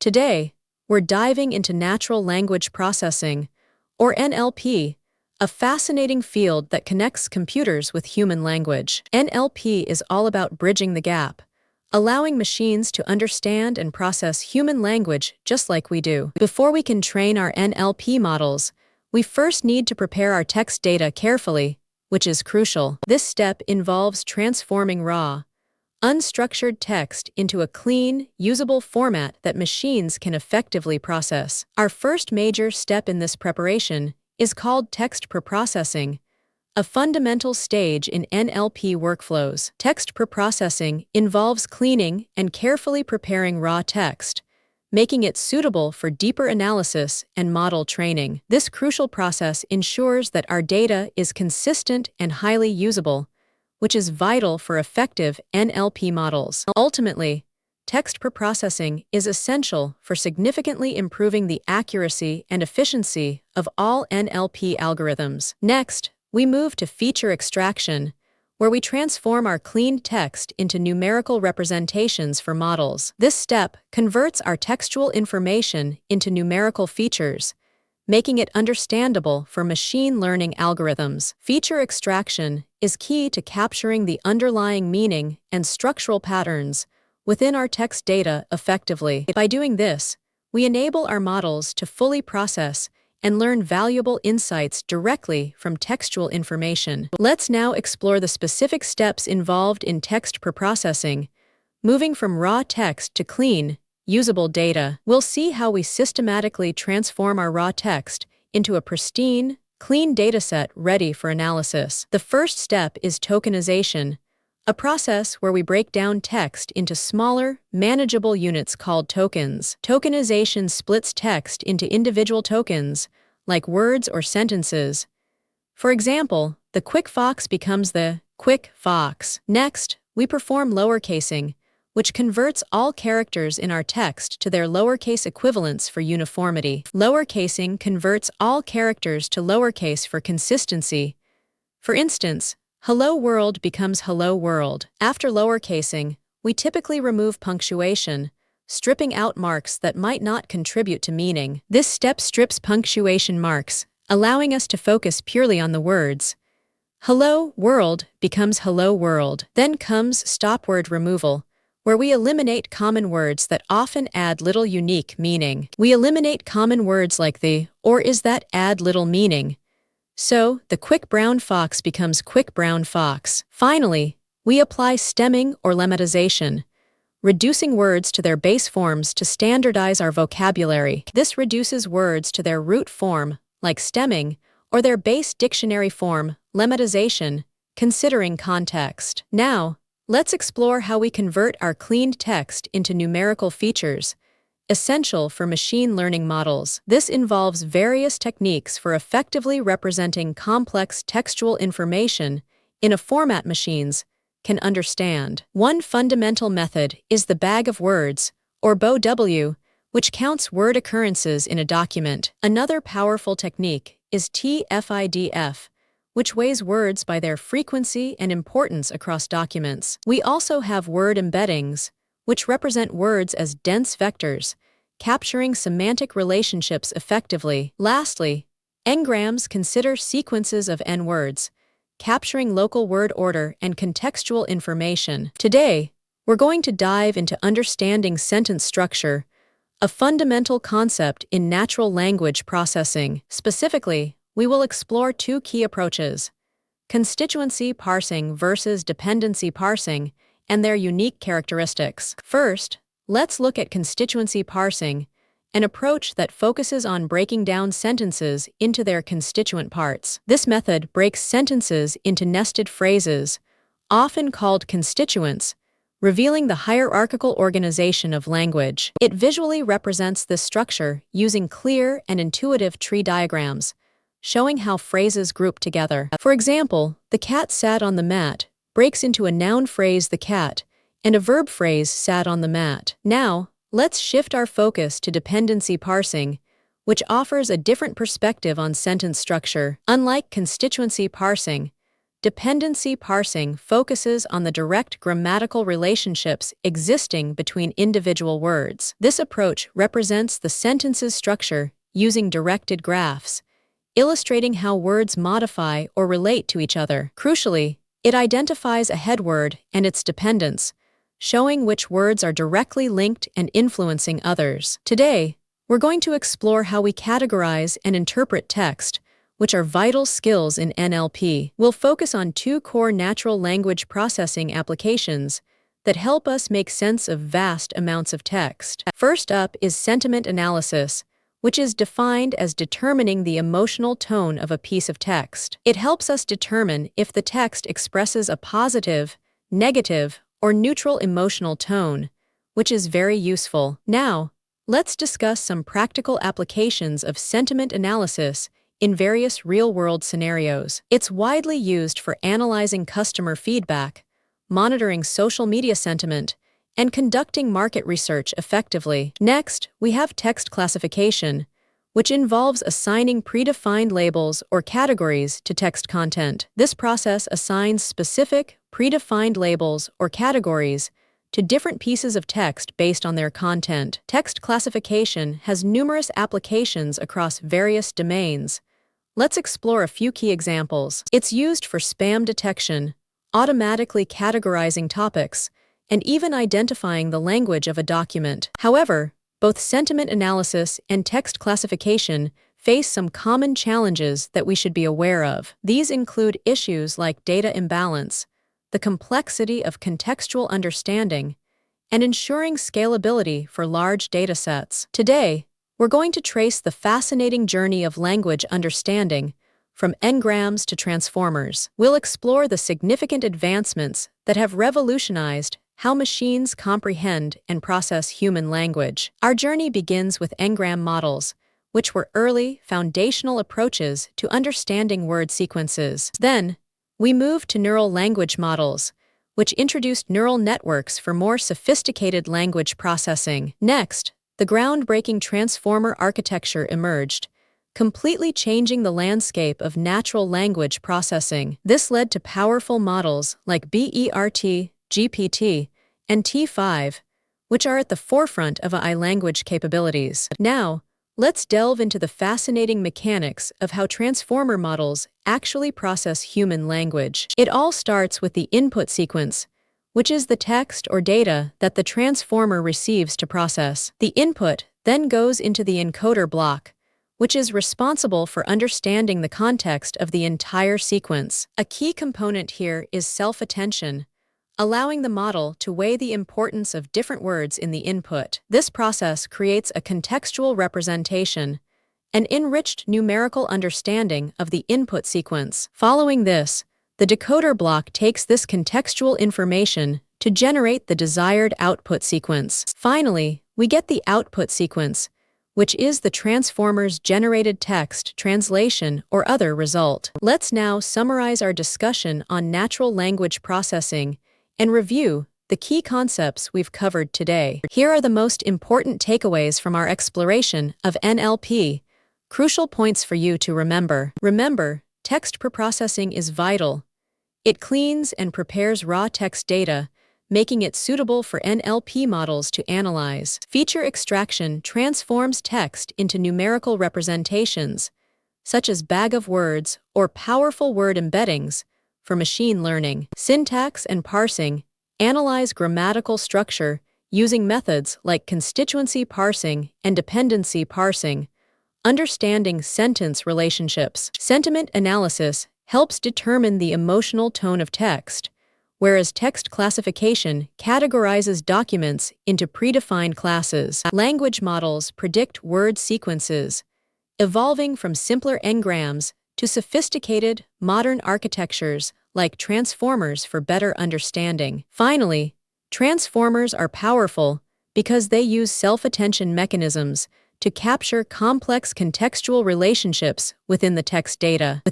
Today, we're diving into natural language processing, or NLP, a fascinating field that connects computers with human language. NLP is all about bridging the gap, allowing machines to understand and process human language just like we do. Before we can train our NLP models, we first need to prepare our text data carefully, which is crucial. This step involves transforming raw, unstructured text into a clean, usable format that machines can effectively process. Our first major step in this preparation is called text preprocessing, a fundamental stage in NLP workflows. Text preprocessing involves cleaning and carefully preparing raw text, making it suitable for deeper analysis and model training. This crucial process ensures that our data is consistent and highly usable, which is vital for effective NLP models. Ultimately, text preprocessing is essential for significantly improving the accuracy and efficiency of all NLP algorithms. Next, we move to feature extraction, where we transform our cleaned text into numerical representations for models. This step converts our textual information into numerical features, making it understandable for machine learning algorithms. Feature extraction is key to capturing the underlying meaning and structural patterns within our text data effectively. By doing this, we enable our models to fully process and learn valuable insights directly from textual information. Let's now explore the specific steps involved in text preprocessing, moving from raw text to clean, usable data. We'll see how we systematically transform our raw text into a pristine, clean dataset ready for analysis. The first step is tokenization, a process where we break down text into smaller, manageable units called tokens. Tokenization splits text into individual tokens, like words or sentences. For example, the quick fox becomes the quick fox. Next, we perform lowercasing, which converts all characters in our text to their lowercase equivalents for uniformity. Lowercasing converts all characters to lowercase for consistency. For instance, hello world becomes hello world. After lowercasing, we typically remove punctuation, stripping out marks that might not contribute to meaning. This step strips punctuation marks, allowing us to focus purely on the words. Hello world becomes hello world. Then comes stop word removal, where we eliminate common words that often add little unique meaning. We eliminate common words like the or is that add little meaning. So, the quick brown fox becomes quick brown fox. Finally, we apply stemming or lemmatization, reducing words to their base forms to standardize our vocabulary. This reduces words to their root form, like stemming, or their base dictionary form, lemmatization, considering context. Now, let's explore how we convert our cleaned text into numerical features, essential for machine learning models. This involves various techniques for effectively representing complex textual information in a format machines can understand. One fundamental method is the bag of words, or BOW, which counts word occurrences in a document. Another powerful technique is TF-IDF, which weighs words by their frequency and importance across documents. We also have word embeddings, which represent words as dense vectors, capturing semantic relationships effectively. Lastly, n-grams consider sequences of n words, capturing local word order and contextual information. Today, we're going to dive into understanding sentence structure, a fundamental concept in natural language processing. Specifically, we will explore two key approaches: constituency parsing versus dependency parsing, and their unique characteristics. First, let's look at constituency parsing, an approach that focuses on breaking down sentences into their constituent parts. This method breaks sentences into nested phrases, often called constituents, revealing the hierarchical organization of language. It visually represents this structure using clear and intuitive tree diagrams, showing how phrases group together. For example, the cat sat on the mat breaks into a noun phrase the cat and a verb phrase sat on the mat. Now, let's shift our focus to dependency parsing, which offers a different perspective on sentence structure. Unlike constituency parsing, Dependency parsing focuses on the direct grammatical relationships existing between individual words. This approach represents the sentence's structure using directed graphs, illustrating how words modify or relate to each other. Crucially, it identifies a head word and its dependents, showing which words are directly linked and influencing others. Today, we're going to explore how we categorize and interpret text, which are vital skills in NLP. We'll focus on two core natural language processing applications that help us make sense of vast amounts of text. First up is sentiment analysis, which is defined as determining the emotional tone of a piece of text. It helps us determine if the text expresses a positive, negative, or neutral emotional tone, which is very useful. Now, let's discuss some practical applications of sentiment analysis in various real-world scenarios. It's widely used for analyzing customer feedback, monitoring social media sentiment, and conducting market research effectively. Next, we have text classification, which involves assigning predefined labels or categories to text content. This process assigns specific, predefined labels or categories to different pieces of text based on their content. Text classification has numerous applications across various domains. Let's explore a few key examples. It's used for spam detection, automatically categorizing topics, and even identifying the language of a document. However, both sentiment analysis and text classification face some common challenges that we should be aware of. These include issues like data imbalance, the complexity of contextual understanding, and ensuring scalability for large data sets. Today, we're going to trace the fascinating journey of language understanding, from n-grams to transformers. We'll explore the significant advancements that have revolutionized how machines comprehend and process human language. Our journey begins with n-gram models, which were early, foundational approaches to understanding word sequences. Then, we moved to neural language models, which introduced neural networks for more sophisticated language processing. Next, the groundbreaking transformer architecture emerged, completely changing the landscape of natural language processing. This led to powerful models like BERT, GPT, and T5, which are at the forefront of AI language capabilities. Now, let's delve into the fascinating mechanics of how transformer models actually process human language. It all starts with the input sequence, which is the text or data that the transformer receives to process. The input then goes into the encoder block, which is responsible for understanding the context of the entire sequence. A key component here is self-attention, allowing the model to weigh the importance of different words in the input. This process creates a contextual representation, an enriched numerical understanding of the input sequence. Following this, the decoder block takes this contextual information to generate the desired output sequence. Finally, we get the output sequence, which is the transformer's generated text, translation, or other result. Let's now summarize our discussion on natural language processing and review the key concepts we've covered today. Here are the most important takeaways from our exploration of NLP, crucial points for you to remember. Remember, text preprocessing is vital. It cleans and prepares raw text data, making it suitable for NLP models to analyze. Feature extraction transforms text into numerical representations, such as bag of words or powerful word embeddings, for machine learning. Syntax and parsing analyze grammatical structure using methods like constituency parsing and dependency parsing, understanding sentence relationships. Sentiment analysis helps determine the emotional tone of text, whereas text classification categorizes documents into predefined classes. Language models predict word sequences, evolving from simpler n-grams to sophisticated, modern architectures like transformers for better understanding. Finally, transformers are powerful because they use self-attention mechanisms to capture complex contextual relationships within the text data.